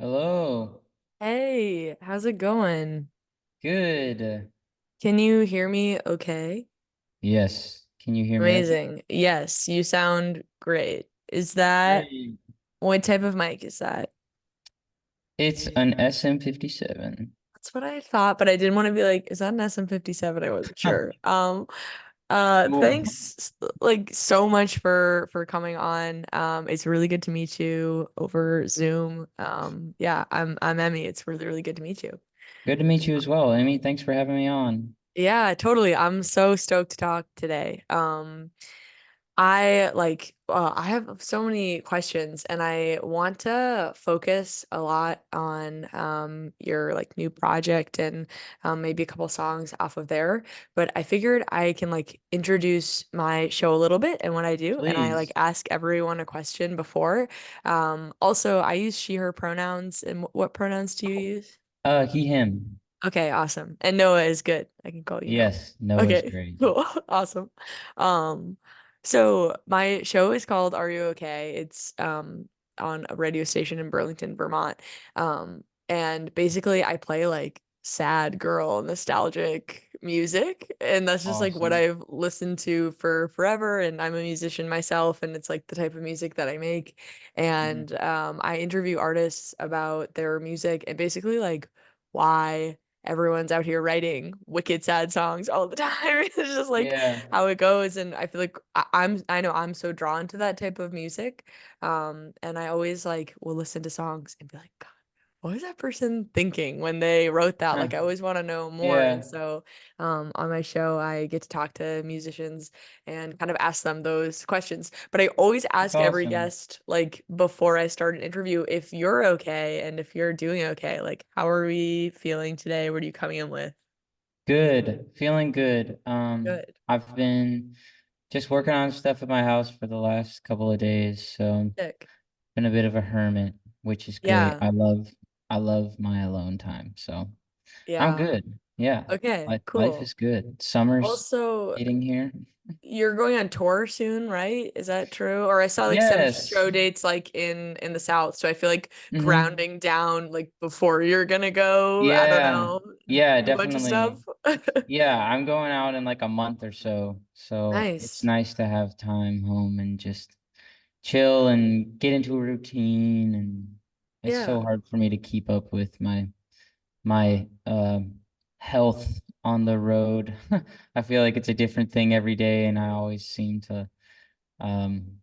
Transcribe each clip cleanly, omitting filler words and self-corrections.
Hello. Hey, how's it going? Good. Can you hear me okay? Yes. Can you hear me okay? Amazing. Yes, you sound great. Is that Great. what type of mic is that? It's an SM57. That's what I thought, but I didn't want to be like, is that an SM57? I wasn't sure. Cool. Thanks like so much for coming on. It's really good to meet you over Zoom. Yeah, I'm Emmy. It's really, really good to meet you. Good to meet you as well, Amy. Thanks for having me on. Yeah, totally. I'm so stoked to talk today. I have so many questions and I want to focus a lot on your like new project and maybe a couple songs off of there. But I figured I can like introduce my show a little bit and what I do, and I like Please. ask everyone a question before. Also I use she, her pronouns, and what pronouns do you use? He, him. Okay, awesome. And Noah is good. I can call you Noah. Yes, Noah's Okay, great. cool. Awesome. Um, so my show is called Are You Okay? It's on a radio station in Burlington, Vermont. And basically I play like sad girl nostalgic music, and that's just like what Awesome. I've listened to for forever, and I'm a musician myself, and it's like the type of music that I make. Mhm. And I interview artists about their music and basically like why everyone's out here writing wicked sad songs all the time. It's just like Yeah. how it goes. And I feel like I know I'm so drawn to that type of music. And I always like will listen to songs and be like, God, what was that person thinking when they wrote that? Huh. Like I always want to know more. And Yeah. so on my show, I get to talk to musicians and kind of ask them those questions. But I always That's ask every awesome. guest, like before I start an interview, if you're okay and if you're doing okay, like how are we feeling today? What are you coming in with? Good. Feeling good. Good. I've been just working on stuff at my house for the last couple of days, so Sick. been a bit of a hermit, which is great. Yeah. I love my alone time. So I'm Yeah. good. Yeah. Okay, Life cool. is good. Summer's Also, hitting here. you're going on tour soon, right? Is that true? Or I saw like some Yes. show dates like in the South. So I feel like Hmm. grounding down like before you're gonna go, I don't Yeah. know, Yeah, do a bunch of stuff. definitely. Yeah, I'm going out in like a month or so. So it's Nice. nice to have time home and just chill and get into a routine. And it's so Yeah. hard for me to keep up with my health on the road. I feel like it's a different thing every day, and I always seem to um,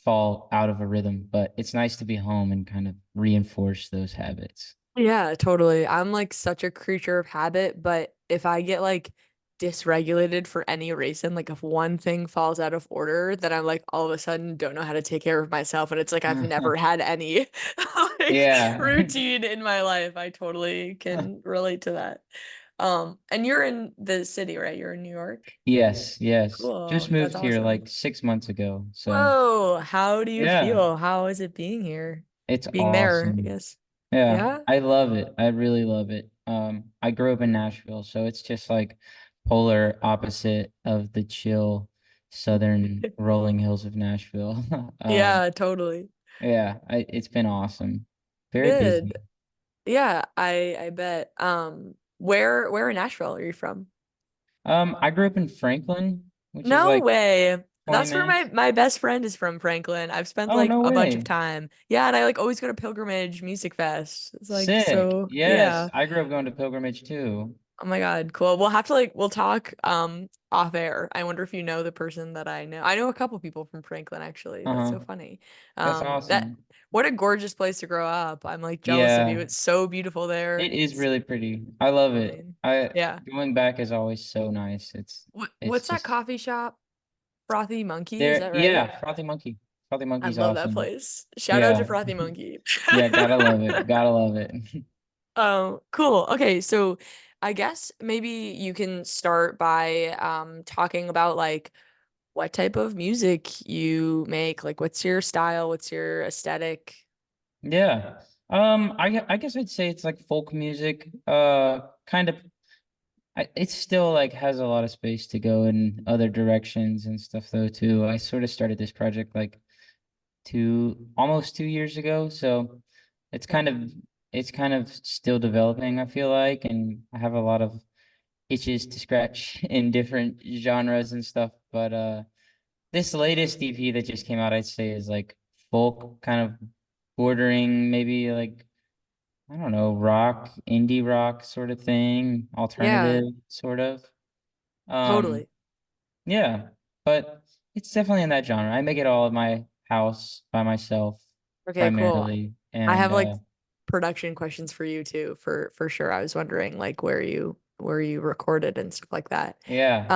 fall out of a rhythm. But it's nice to be home and kind of reinforce those habits. Yeah, totally. I'm like such a creature of habit, but if I get like dysregulated for any reason, like if one thing falls out of order, then I'm like all of a sudden don't know how to take care of myself. And it's like I've never had any like Yeah. routine in my life. I totally can relate to that. And you're in the city, right? You're in New York? Yes, yes. Just Cool. That's moved here awesome. like 6 months ago. So Whoa, how do you yeah, feel? How is it being here? it's Being there, I awesome. guess. Yeah, Yeah? I love it. I really love it. I grew up in Nashville, so it's just like polar opposite of the chill southern rolling hills of Nashville. Yeah, totally. Yeah, it's been awesome. Very Good. busy. Yeah, I bet. Where in Nashville are you from? I grew up in Franklin, which is No like way. 20 That's where my minutes. my best friend is from, Franklin. I've spent Oh, like no a bunch of way. time. Yeah, and I like always go to Pilgrimage Music Fest. It's like Sick. so, Yes, yeah. I grew up going to pilgrimage too. Oh my God, cool. We'll have to like we'll talk off air. I wonder if you know the person that I know. I know a couple people from Franklin actually. That's Uh-huh. so funny. That's That awesome. what a gorgeous place to grow up. I'm like jealous of you. Yeah, It's so beautiful there. it is It's really pretty. I love it. insane. I Yeah. Going back is always so nice. It's What's that just coffee shop? Frothy Monkey, is there. that right? Yeah, Frothy Monkey. Frothy I Monkey's love that awesome. place. Shout out to Yeah. Frothy Monkey. Yeah, gotta love it. Gotta love it. Cool. Okay, so I guess maybe you can start by talking about like what type of music you make. Like what's your style? What's your aesthetic? Yeah. I guess I'd say it's like folk music. Kind of it still like has a lot of space to go in other directions and stuff though too. I sort of started this project like almost 2 years ago, so it's kind Okay. of it's kind of still developing, I feel like, and I have a lot of itches to scratch in different genres and stuff. But this latest EP that just came out, I'd say is like folk, kind of bordering maybe like, I don't know, rock, indie rock sort of thing, Yeah, alternative sort of. Um, totally. yeah, but it's definitely in that genre. I make it all at my house by myself Okay, cool. primarily, I and have like production questions for you too, for sure. I was wondering like where you recorded and stuff like that. yeah.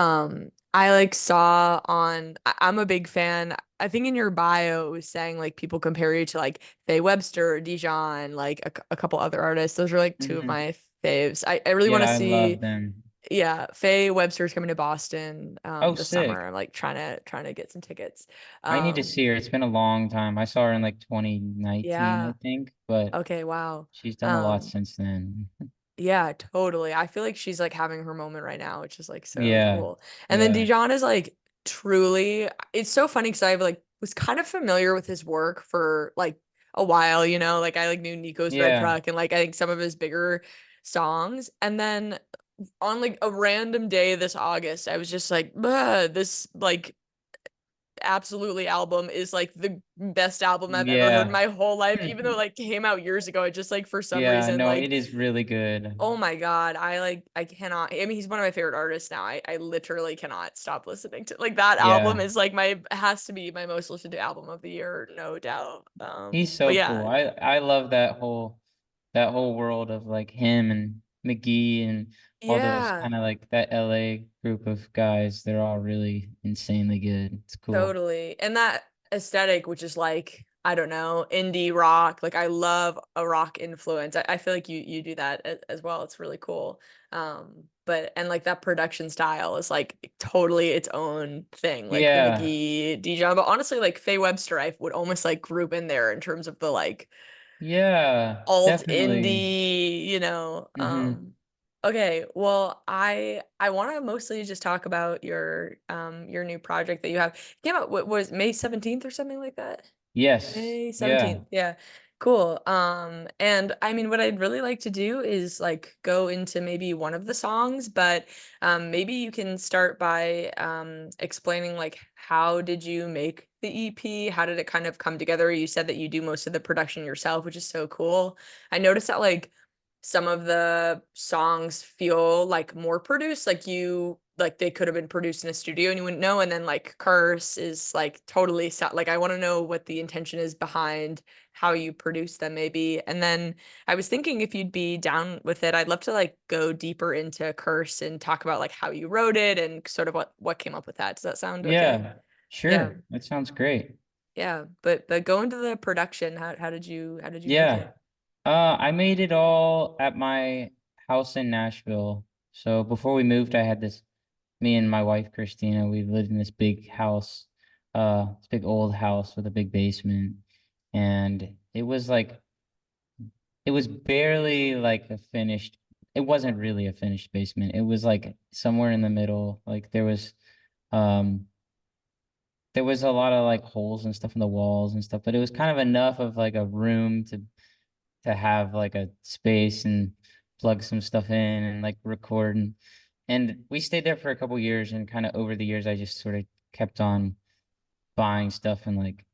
I like saw on I'm a big fan. I think in your bio it was saying like people compare you to like Faye Webster, Dijon, like a couple other artists. Those are like two of Hmm. my faves. I really want Yeah, to I love see, them. yeah, Faye Webster's coming to Boston Oh, this summer. sick. I'm like trying to get some tickets. I need to Um see her. It's been a long time. I saw her in like 2019, I yeah. think, but Okay, wow. she's done a lot Um since then. Yeah, totally. I feel like she's like having her moment right now, which is like so Yeah. cool. And then Yeah. Dijon is like truly, it's so funny because I like was kind of familiar with his work for like a while, you know, like I like knew Nico's Red Yeah. Truck and like I think some of his bigger songs. And then on like a random day this August, I was just like, this like absolutely album is like the best album I've ever heard in Yeah. my whole life, even though it like came out years ago. It just like for some Yeah, reason no, like it is really good. oh my God. I cannot. I mean, he's one of my favorite artists now. I literally cannot stop listening to like that album Yeah. is like my has to be my most listened to album of the year, no doubt. He's But so cool. yeah. I love that whole world of like him and McGee and all those Yeah. kind of like that LA group of guys. They're all really insanely good. It's cool. Totally. And that aesthetic, which is like, I don't know, indie rock. Like I love a rock influence. I feel like you do that as well. It's really cool. But and like that production style is like totally its own thing. Like the Yeah. McGee, Dijon, but honestly, like Faye Webster, I would almost like group in there in terms of the like Yeah, alt definitely. indie, you know. Hmm. Okay, well, I want to mostly just talk about your new project that you have. It came out what was May 17th or something like that? Yes. May Yeah. 17th. Yeah. Cool. And I mean what I'd really like to do is like go into maybe one of the songs, but maybe you can start by explaining like how did you make the EP? How did it kind of come together? You said that you do most of the production yourself, which is so cool. I noticed that like some of the songs feel like more produced, like you like they could have been produced in a studio and you wouldn't know. And then like Curse is like totally like I want to know what the intention is behind how you produce them maybe. And then I was thinking if you'd be down with it, I'd love to like go deeper into Curse and talk about like how you wrote it and sort of what came up with that. Does that sound okay? Yeah. Yeah. Sure. That sounds great. Yeah. But go into the production. How did you make Yeah. it? I made it all at my house in Nashville. So before we moved, I had me and my wife Christina, we lived in this big house, this big old house with a big basement. And it was barely like it wasn't really a finished basement. It was like somewhere in the middle. Like um there was a lot of like holes and stuff in the walls and stuff, but it was kind of enough of like a room to have like a space and plug some stuff in and like record, and we stayed there for a couple years, and kind of over the years I just sort of kept on buying stuff and like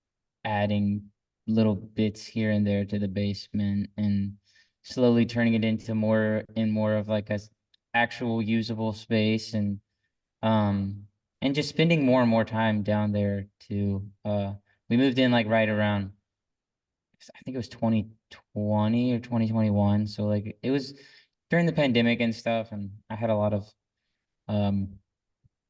adding little bits here and there to the basement and slowly turning it into more of like actual usable space, um and just spending more and more time down there too. We moved in like right around, I think it was 2020 or 2021. So like it was during the pandemic and stuff, and I had a lot of um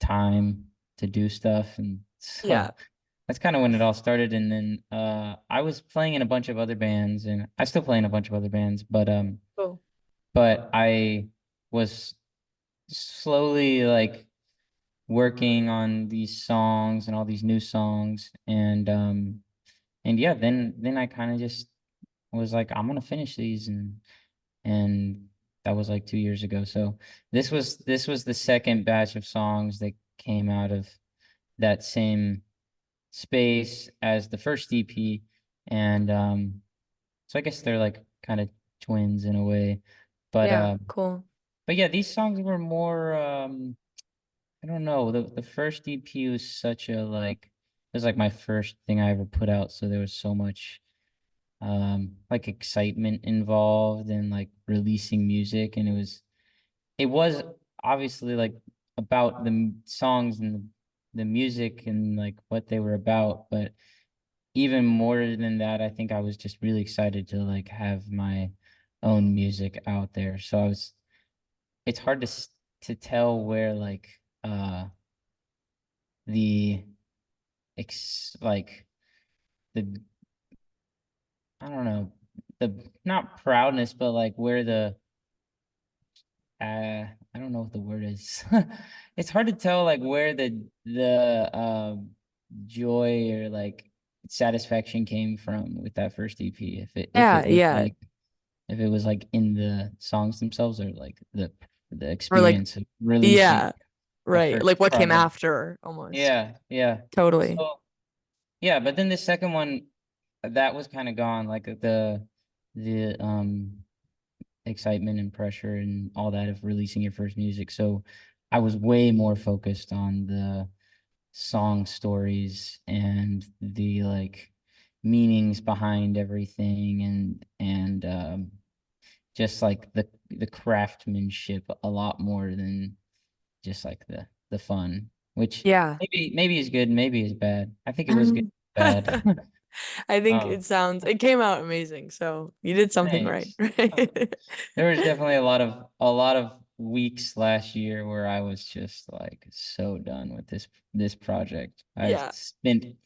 time to do stuff, and Yeah. so that's kind of when it all started. And then I was playing in a bunch of other bands, and I still play in a bunch of other bands, Cool. but I was slowly like working on these songs and all these new songs, and yeah, then I kind of just was like, I'm gonna finish these, and that was like 2 years ago. So this was the second batch of songs that came out of that same space as the first EP, and so I guess they're like kind of twins in a way. But Yeah, um cool. but yeah, these songs were more I don't know. The first EP was such a like it was like my first thing I ever put out, so there was so much like excitement involved and like releasing music, and it was obviously like about the songs and the music and like what they were about, but even more than that, I think I was just really excited to like have my own music out there. So it's hard to tell where like uh the like the I don't know, the not proudness, but like where the I don't know what the word is. It's hard to tell like where the joy or like satisfaction came from with that first EP. If Yeah, it was yeah. like if it was like in the songs themselves or like the Or like, experience of releasing yeah, a right. first Like what came project. after almost. Yeah, yeah. Totally. So yeah, but then the second one that was kind of gone, like the excitement and pressure and all that of releasing your first music. So I was way more focused on the song stories and the like meanings behind everything and just like the craftsmanship a lot more than just like the fun, which Yeah. maybe is good, maybe is bad. I think it was good, bad. I think um, it came out amazing. So you did something right, Thanks. right? There was definitely a lot of weeks last year where I was just like so done with this project. I Yeah. spent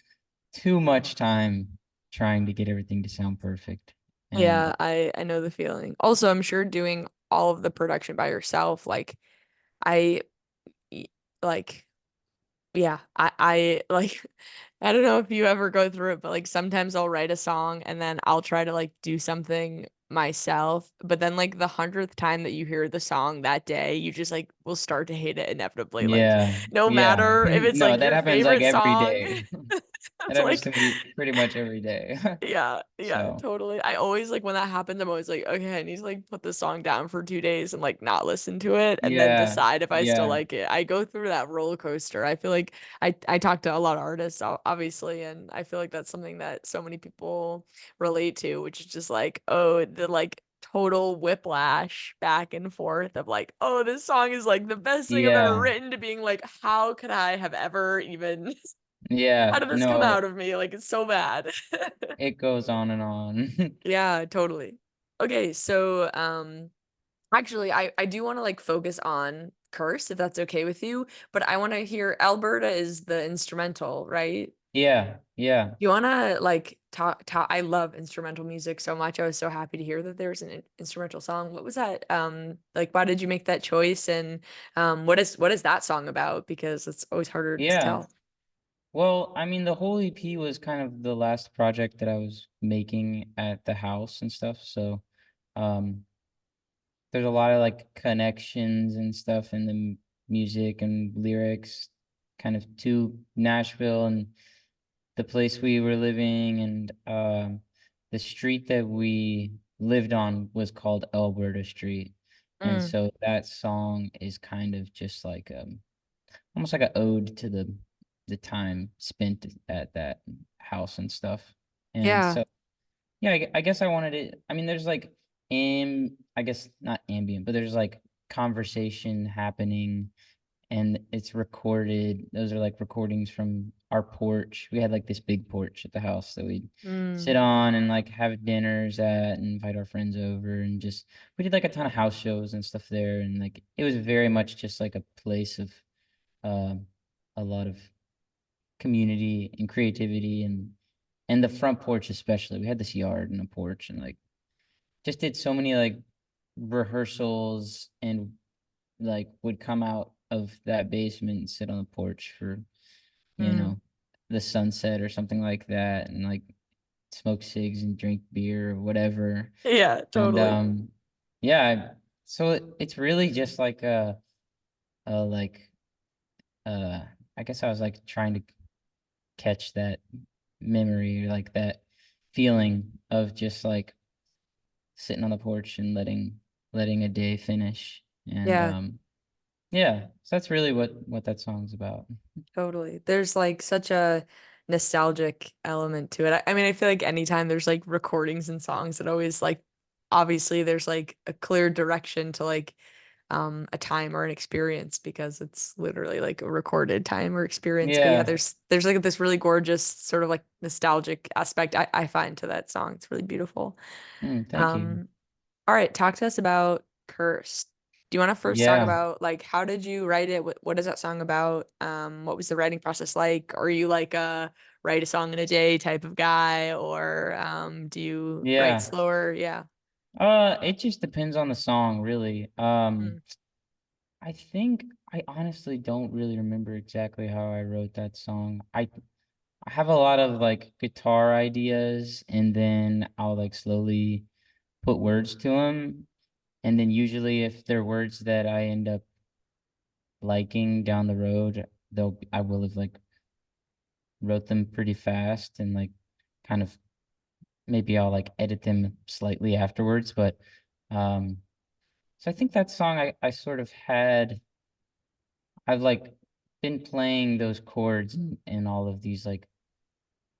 too much time trying to get everything to sound perfect. And Yeah, I know the feeling. Also, I'm sure doing all of the production by yourself, like I y- like yeah, I like I don't know if you ever go through it, but like sometimes I'll write a song and then I'll try to like do something myself, but then like the 100th time that you hear the song that day, you just like will start to hate it inevitably. Like yeah, no yeah. matter if it's No, like that your happens like favorite every song, day. That it's happens to like me pretty much every day. yeah, yeah, So, totally. I always like when that happens, I'm always like, okay, I need to like put this song down for 2 days and like not listen to it and then yeah, decide if I still yeah, like it. I go through that roller coaster. I feel like I talk to a lot of artists, obviously, and I feel like that's something that so many people relate to, which is just like, oh, the like total whiplash back and forth of like, oh, this song is like the best thing I've ever yeah, written to being like, how could I have ever even how yeah. did this come No, out of me? Like it's so bad. it goes on and on. Yeah, totally. Okay, so actually I do want to like focus on Curse if that's okay with you, but I want to hear Alberta is the instrumental, right? Yeah, yeah. You want to like talk I love instrumental music so much. I was so happy to hear that there was an instrumental song. What was that? Like why did you make that choice and what is that song about? Because it's always harder to Yeah. tell. Well, I mean, the whole EP was kind of the last project that I was making at the house and stuff. So, um, there's a lot of like connections and stuff in the music and lyrics kind of to Nashville and the place we were living. And the street that we lived on was called Alberta Street. And Mm, so that song is kind of just like almost like an ode to the time spent at that house and stuff. And yeah. so yeah, I guess I wanted it. I mean, there's like I guess not ambient, but there's like conversation happening and it's recorded. Those are like recordings from our porch. We had like this big porch at the house that we'd sit Mm, on and like have dinners at and invite our friends over and just we did like a ton of house shows and stuff there and like it was very much just like a place of um, a lot of community and creativity and the front porch especially. We had this yard and a porch and like just did so many like rehearsals and like would come out of that basement and sit on the porch for you mm. know the sunset or something like that and like smoke cigs and drink beer or whatever Yeah, and totally. yeah so it's really just like a like uh I guess I was like trying to catch that memory or like that feeling of just like sitting on the porch and letting a day finish. And Yeah, yeah, so that's really what that song's about. totally. There's like such a nostalgic element to it. I mean, I feel like anytime there's like recordings and songs, it always like obviously there's like a clear direction to like a time or an experience because it's literally like a recorded time or experience. But yeah, Yeah. there's like this really gorgeous sort of like nostalgic aspect I find to that song. It's really beautiful. Thank you. Um, all right, talk to us about Cursed. Do you want to first talk Yeah. about like how did you write it? What is that song about? What was the writing process like? Are you like a write a song in a day type of guy, or do you write Yeah. slower? Yeah. It just depends on the song, really. Mm. I think I honestly don't really remember exactly how I wrote that song. I have a lot of like guitar ideas, and then I'll like slowly put words to them. And then usually if they're words that I end up liking down the road, I will have like wrote them pretty fast and like kind of maybe I'll like edit them slightly afterwards. But um so I think that song I sort of had I've like been playing those chords and all of these like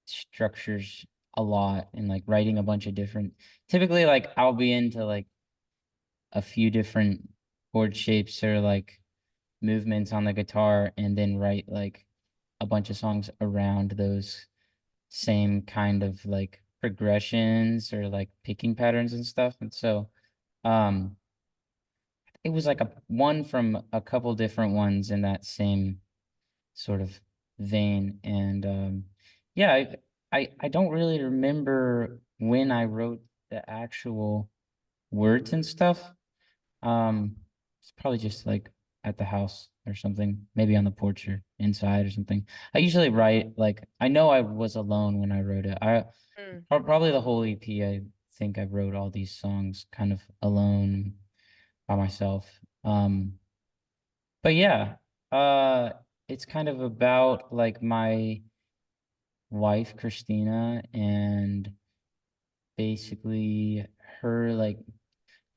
structures a lot and like writing a bunch of different typically like I'll be into like a few different chord shapes or like movements on the guitar and then write like a bunch of songs around those same kind of like progressions or like picking patterns and stuff. And so um it was like a one from a couple different ones in that same sort of vein. And yeah, I don't really remember when I wrote the actual words and stuff. It's probably just like at the house or something, maybe on the porch or inside or something. I usually write like I know I was alone when I wrote it. Mm. Probably the whole EP. I think I wrote all these songs kind of alone by myself. But yeah, uh, it's kind of about like my wife Christina and basically her like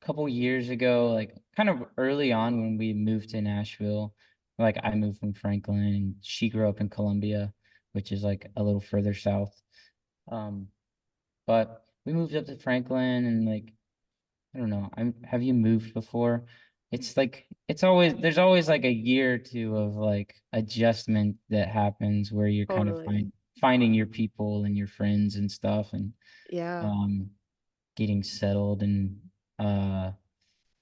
couple years ago, like kind of early on when we moved to Nashville, like I moved from Franklin and she grew up in Columbia, which is like a little further south. Um, but we moved up to Franklin and like I don't know. Have you moved before? It's like it's always there's always like a year or two of like adjustment that happens where you're kind of Totally. finding your people and your friends and stuff and Yeah. um getting settled and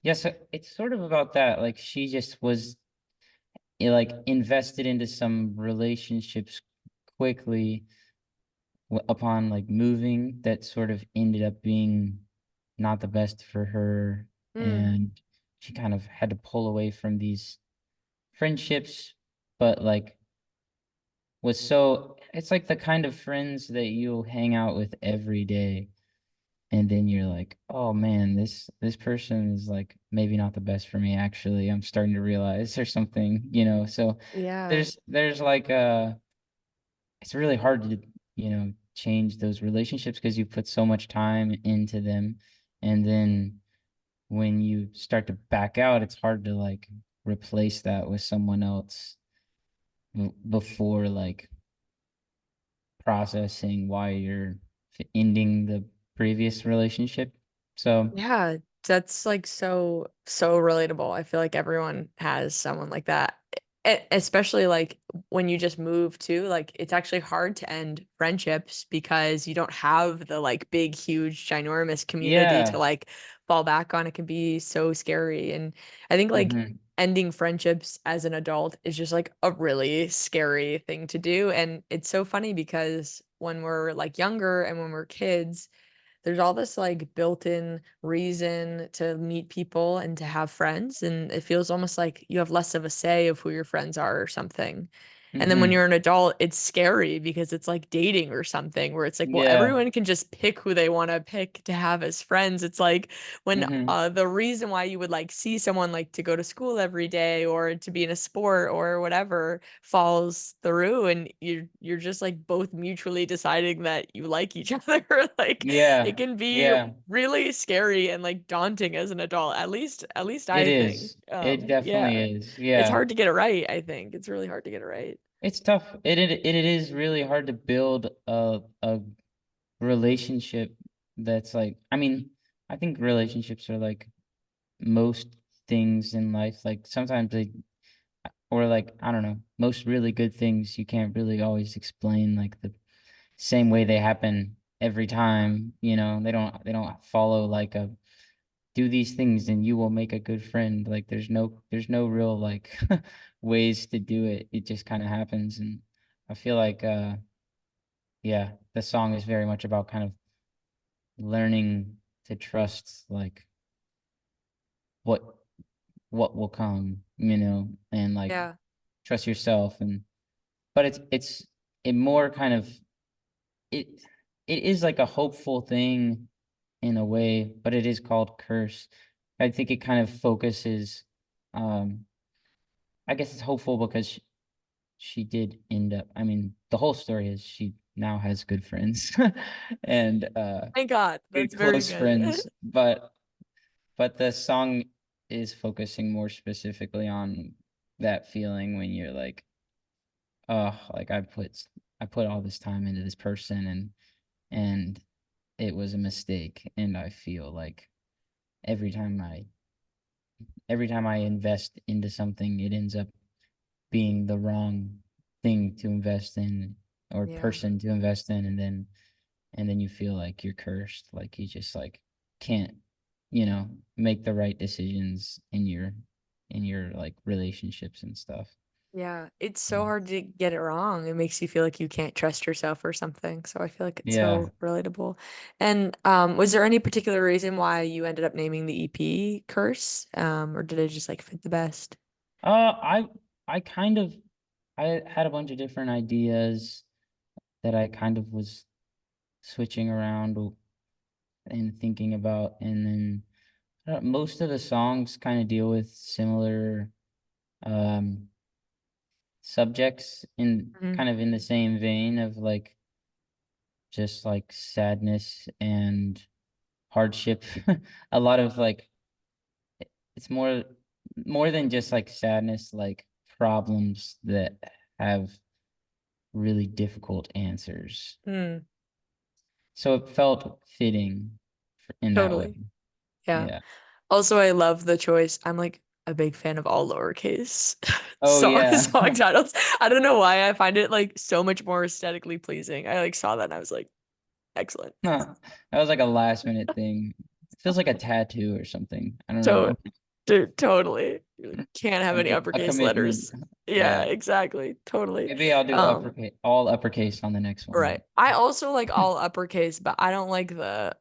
yeah, so it's sort of about that. Like she just was like invested into some relationships quickly upon like moving that sort of ended up being not the best for her. Mm. And she kind of had to pull away from these friendships, but like was so it's like the kind of friends that you'll hang out with every day. And then you're like, oh man, this person is like maybe not the best for me actually. I'm starting to realize or something. So Yeah. there's like it's really hard to, change those relationships because you put so much time into them. And then when you start to back out, it's hard to like replace that with someone else before like processing why you're ending the previous relationship. So Yeah, that's like so relatable. I feel like everyone has someone like that. Especially like when you just move too, like it's actually hard to end friendships because you don't have the like big, huge, ginormous community to yeah. like fall back on. It can be so scary. And I think like Hmm. ending friendships as an adult is just like a really scary thing to do. And it's so funny because when we're like younger and when we're kids, there's all this like built-in reason to meet people and to have friends, and it feels almost like you have less of a say of who your friends are or something. And then when Hmm. you're an adult, it's scary because it's like dating or something where it's like, well, Yeah. everyone can just pick who they want to pick to have as friends. It's like when Hmm. the reason why you would like see someone like to go to school every day or to be in a sport or whatever falls through and you're just like both mutually deciding that you like each other. Like it Yeah. can be Yeah. really scary and like daunting as an adult. At least It I think. is. It definitely Yeah. is. It's Yeah. hard to get it right, I think. It's really hard to get it right. It's tough. It is really hard to build a relationship that's like, I mean, I think relationships are like most things in life. Like sometimes they, or like, I don't know, most really good things you can't really always explain like the same way they happen every time, they don't follow like a do these things and you will make a good friend. Like there's no real like ways to do it. It just kind of happens. And I feel like yeah, the song is very much about kind of learning to trust like what what will come, and like Yeah. trust yourself. And but it's it more kind of it it is like a hopeful thing in a way, but it is called curse. I think it kind of focuses, um I guess it's hopeful because she did end up, I mean, the whole story is she now has good friends and Thank God. good That's very close good. friends, but the song is focusing more specifically on that feeling when you're like, oh, like I put all this time into this person, and it was a mistake, and I feel like every time I every time I invest into something, it ends up being the wrong thing to invest in or Yeah. person to invest in, and then you feel like you're cursed, like you just like can't, make the right decisions in your like relationships and stuff. Yeah. It's so Mm. hard to get it wrong. It makes you feel like you can't trust yourself or something. So I feel like it's Yeah. so relatable. And was there any particular reason why you ended up naming the EP Curse? Or did it just like fit the best? I kind of I had a bunch of different ideas that I kind of was switching around and thinking about, and then most of the songs kind of deal with similar um subjects in Mhm. kind of in the same vein of like just like sadness and hardship. A lot of like it's more than just like sadness, like problems that have really difficult answers. Mm, So it felt fitting in that way. totally. Yeah. Yeah. Also, I love the choice. I'm like a big fan of all lowercase Oh yeah. song titles. I don't know why I find it like so much more aesthetically pleasing. I like saw that and I was like, excellent. Huh. That was like a last minute thing. It feels like a tattoo or something. I don't So, know. dude, totally. You can't have any A uppercase commitment. letters. Yeah, Yeah. exactly. Totally. Maybe I'll do Um, all uppercase on the next one right. then. I also like all uppercase, but I don't like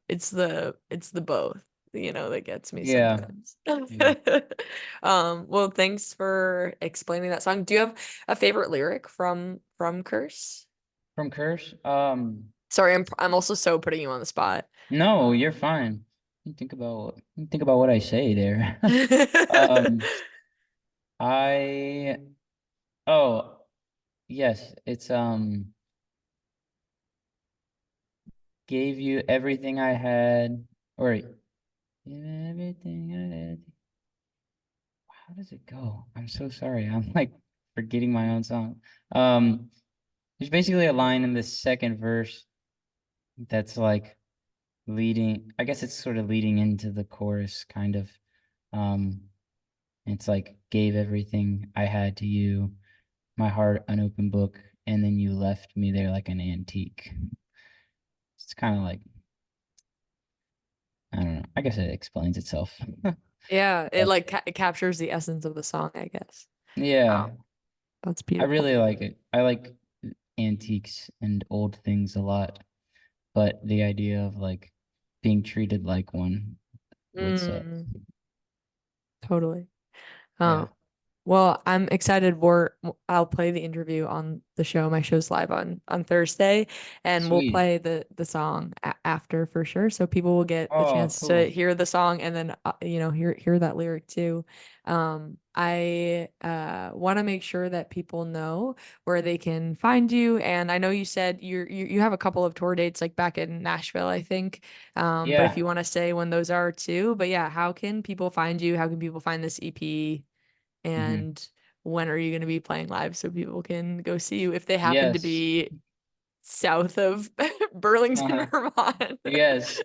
it's the both, that gets me Yeah. sometimes. Yeah. Well, thanks for explaining that song. Do you have a favorite lyric from Curse? From Curse? Sorry, I'm also so putting you on the spot. No, you're fine. Think about what I say there. Um, I oh yes, it's gave you everything I had, or everything I had. How does it go? I'm so sorry. I'm like forgetting my own song. Um, there's basically a line in the second verse that's like leading, I guess it's sort of leading into the chorus kind of. Um, it's like gave everything I had to you, my heart an open book, and then you left me there like an antique. It's kind of like, I don't know. I guess it explains itself. Yeah, it But like it captures the essence of the song, I guess. yeah, Oh, that's I beautiful. really like it. I like antiques and old things a lot, but the idea of like being treated like one would suck. Mm, totally. Yeah. Well, I'm excited. I'll play the interview on the show. My show's live on Thursday, and we'll Sweet. play the song after for sure. So people will get the Oh, chance to cool. hear the song and then hear that lyric too. I want to make sure that people know where they can find you. And I know you said you have a couple of tour dates like back in Nashville, I think. But if Yeah. you want to say when those are too, but yeah, how can people find you? How can people find this EP? Hmm. And when are you going to be playing live so people can go see you if they happen to Yes. be south of Burlington, Uh-huh. Vermont? Yes.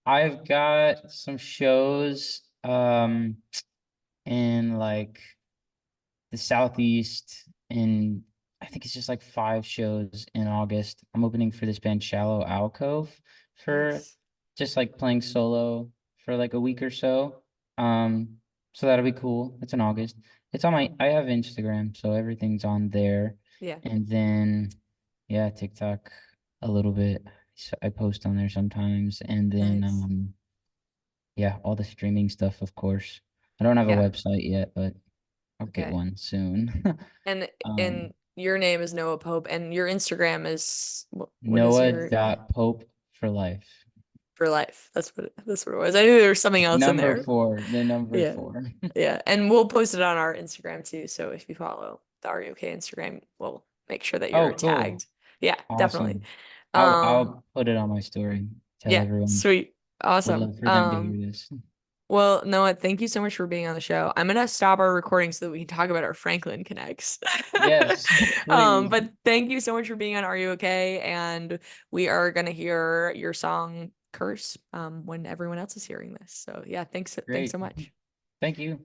I've got some shows in like the Southeast, and I think it's just like 5 shows in August. I'm opening for this band Shallow Alcove for Nice. just like playing solo for like a week or so. Um, so that'll be cool. It's in August. It's on I have Instagram, so everything's on there. Yeah, And then yeah, TikTok a little bit. So I post on there sometimes. And then nice. yeah, all the streaming stuff, of course. I don't have a Yeah. website yet, but I'll get Okay. one soon. And Um, and your name is Noah Pope and your Instagram is what is Noah your dot Pope for life. for life? That's what it was. I knew there was something else in Number there. four, the number Yeah. four. Yeah. And we'll post it on our Instagram too. So if you follow the Are You Okay Instagram, we'll make sure that you're Oh, cool. tagged. Yeah, definitely. Awesome. Um, I'll put it on my story. Tell yeah, everyone. sweet. Would Awesome. love for them to hear this. Well, Noah, thank you so much for being on the show. I'm gonna stop our recording so that we can talk about our Franklin Connects. Yes, please. But thank you so much for being on Are You Okay? And we are gonna hear your song Curse when everyone else is hearing this. So yeah, thanks so Great. much. Thank you.